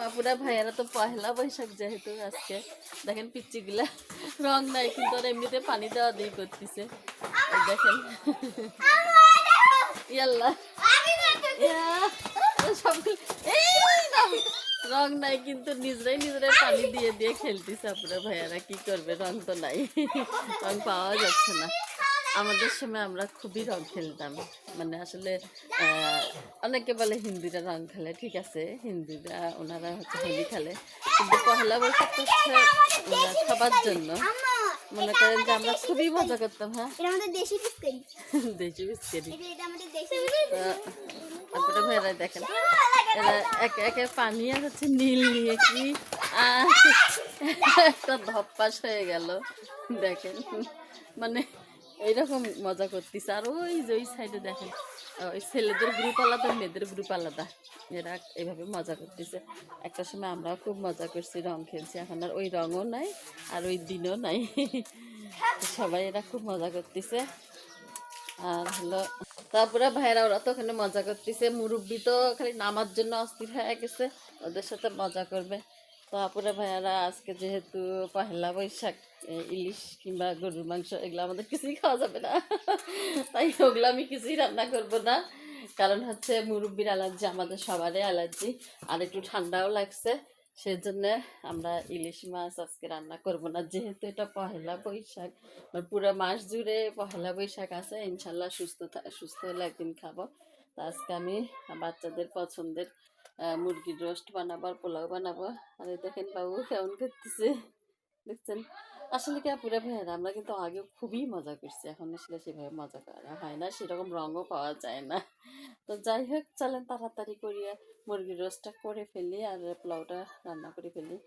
আপুরা ভাইয়ারা তো পহেলা বৈশাখ যেহেতু আজকে দেখেন পিচ্চিগুলা রং নাই কিন্তু ওরা এমনিতে পানি দেওয়া দিয়ে করতেছে দেখেন ইয়াল্লা সবগুলো রং নাই কিন্তু নিজেরাই পানি দিয়ে দিয়ে খেলতেছে আপুরা ভাইয়ারা কি করবে রং তো নাই রং পাওয়া যাচ্ছে না আমাদের সময় আমরা খুবই রং খেলতাম মানে আসলে অনেকে বলে হিন্দুরা রং খেলে ঠিক আছে হিন্দুরা ওনারা হচ্ছে হোলি খেলে কিন্তু পহেলা বৈশাখ হচ্ছে সবার জন্য মনে করেন যে আমরা খুবই মজা করতাম। হ্যাঁ দেশি বিস্কিট আপনারা ভাইরা দেখেন এরা একে একে পানি আর হচ্ছে নীল নিয়ে কি একটা ধপ্পাস হয়ে গেল দেখেন মানে এইরকম মজা করতেছে। আর ওই যে ওই সাইডে দেখেন ওই ছেলেদের গ্রুপ আলাদা মেয়েদের গ্রুপ আলাদা এরা এইভাবে মজা করতেছে। একটা সময় আমরাও খুব মজা করছি রং খেলছি এখন আর ওই রঙও নাই আর ওই দিনও নাই সবাই এরা খুব মজা করতেছে। আর হলো তারপরে ভাইরা ওরা তো ওখানে মজা করতেছে মুরব্বি তো খালি নামার জন্য অস্থির হয়ে গেছে ওদের সাথে মজা করবে। তারপরে ভাইয়ারা আজকে যেহেতু পহেলা বৈশাখ ইলিশ কিংবা গরুর মাংস এগুলো আমাদের কিছুই খাওয়া যাবে না তাই ওগুলো আমি কিছুই রান্না করব না কারণ হচ্ছে মুরব্বির অ্যালার্জি আমাদের সবারই অ্যালার্জি আর একটু ঠান্ডাও লাগছে সেজন্য আমরা ইলিশ মাছ আজকে রান্না করব না যেহেতু এটা পহেলা বৈশাখ পুরো মাস জুড়ে পহেলা বৈশাখ আছে ইনশাল্লাহ সুস্থ হলে একদিন খাবো। তো আজকে আমি বাচ্চাদের পছন্দের মুরগির রোস্ট বানাবো আর পোলাও বানাবো। আর দেখেন বাবু কেমন করতেছে দেখছেন আসলে কি পুরো ভাইয়েরা আমরা কিন্তু আগে খুবই মজা করছি এখন আসলে সেভাবে মজা করা হয় না সেরকম রঙও পাওয়া যায় না। তো যাই হোক চলেন তাড়াতাড়ি করিয়ে মুরগির রোস্টটা করে ফেলি আর পোলাওটা রান্না করে ফেলি।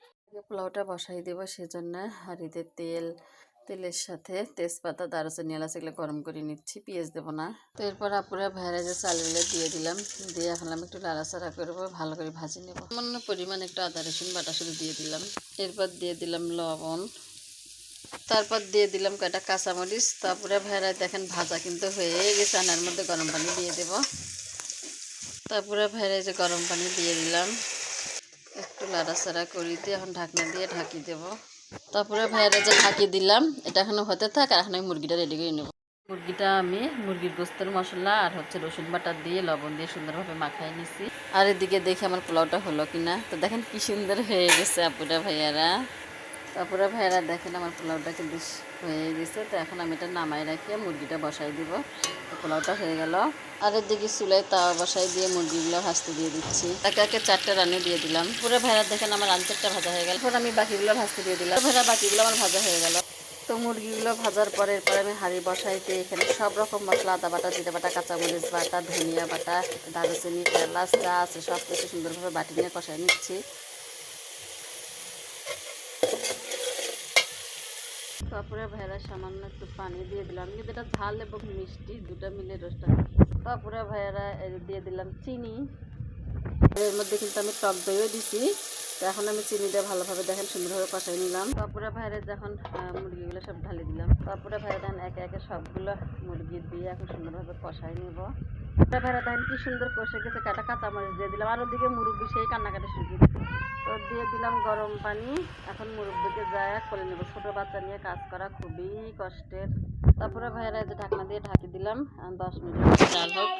পোলাওটা বসাই দেবো সেজন্য হাঁড়িতে তেলের সাথে তেজপাতা দারুচিনি এলাচ এগুলো গরম করে নিচ্ছি পেঁয়াজ দেবো না। তো এরপর আপুরা ভাইরা যে চালগুলো দিয়ে দিলাম দিয়ে এখন আমি একটু নাড়াচাড়া করবো ভালো করে ভাজি নেবো সামান্য পরিমাণ একটু আদা রসুন বাটা শুধু দিয়ে দিলাম এরপর দিয়ে দিলাম লবণ তারপর দিয়ে দিলাম কয়টা কাঁচামরিচ। তারপরে ভাইরা দেখেন ভাজা কিন্তু হয়ে গেছে আনার মধ্যে গরম পানি দিয়ে দেব। তারপরে ভাইরা যে গরম পানি দিয়ে দিলাম একটু নাড়াচাড়া করে দিয়ে এখন ঢাকনা দিয়ে ঢাকি দেব। তারপরে ভাইরা যে ঢাকি দিলাম এটা এখনো হতে থাক আর এখন আমি মুরগিটা রেডি করে নেব। মুরগিটা আমি মুরগির গোস্তের মশলা আর হচ্ছে রসুন বাটা দিয়ে লবণ দিয়ে সুন্দরভাবে মাখাই নিছি। আর এদিকে দেখি আমার পোলাওটা হলো কিনা। তো দেখেন কি সুন্দর হয়ে গেছে আপুরা ভাইয়ারা। তারপরে ভাইয়ারা দেখেন আমার পোলাওটা কিন্তু হয়ে গেছে। তো এখন আমি এটা নামাই রাখিয়ে মুরগিটা বসাই দিব। তো পোলাওটা হয়ে গেল আর এদিকে চুলায় তাওয়া বসাই দিয়ে মুরগিগুলো ভাজতে দিয়ে দিচ্ছি একে একে 4টা রান্না দিয়ে দিলাম। পুরো ভাইয়ারা দেখেন আমার আনচারটা ভাজা হয়ে গেল এরপর আমি বাকিগুলো ভাজতে দিয়ে দিলাম। ভাইয়ারা বাকিগুলো আমার ভাজা হয়ে গেল। তো মুরগিগুলো ভাজার পরে এরপর আমি হাঁড়ি বসাইতে এখানে সব রকম মশলা আদা বাটা জিরা বাটা কাঁচামরিচ বাটা ধনিয়া বাটা দারুচিনি এলাচ যা আছে সব কিছু সুন্দরভাবে বাটি নিয়ে কষাই নিচ্ছি। তারপরে ভাইরা সামান্য একটু পানি দিয়ে দিলাম কিন্তু এটা ঝাল এবং মিষ্টি দুটা মিলে রোস্টটা। তারপরে ভাইয়ারা দিয়ে দিলাম চিনি এর মধ্যে কিন্তু আমি টক দইও দিছি। তো এখন আমি চিনি দিয়ে ভালোভাবে দেখেন সুন্দরভাবে কষাই নিলাম। তারপরে ভাইরা যখন মুরগিগুলো সব ঢালি দিলাম তারপরে ভাইরা দেখেন একে একে সবগুলো মুরগি দিয়ে এখন সুন্দরভাবে কষাই নেব। তারপরে ভাইরা দেখেন কি সুন্দর কষে গেছে কাটা কাঁচামরিচ দিয়ে দিলাম আর ওদিকে মুরব্বি সেই কান্নাকাটি শুরু করে তো দিয়ে দিলাম গরম পানি। এখন মুরব্বিকে যায় করে নেব ছোটো বাচ্চা নিয়ে কাজ করা খুবই কষ্টের। তারপরে ভাইয়ারা যে ঢাকনা দিয়ে ঢাকি দিলাম 10 মিনিট চাল হোক।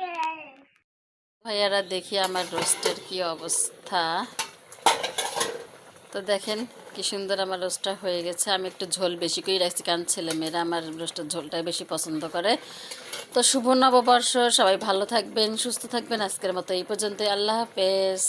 ভাইয়ারা দেখি আমার রোস্টের কি অবস্থা। তো দেখেন কি সুন্দর আমার রোস্টটা হয়ে গেছে। আমি একটু ঝোল বেশি করে রাখছি কারণ ছেলেমেয়েরা আমার রোস্টের ঝোলটাই বেশি পছন্দ করে। তো শুভ নববর্ষ সবাই ভালো থাকবেন সুস্থ থাকবেন আজকের মতো এই পর্যন্তই আল্লাহ হাফেজ।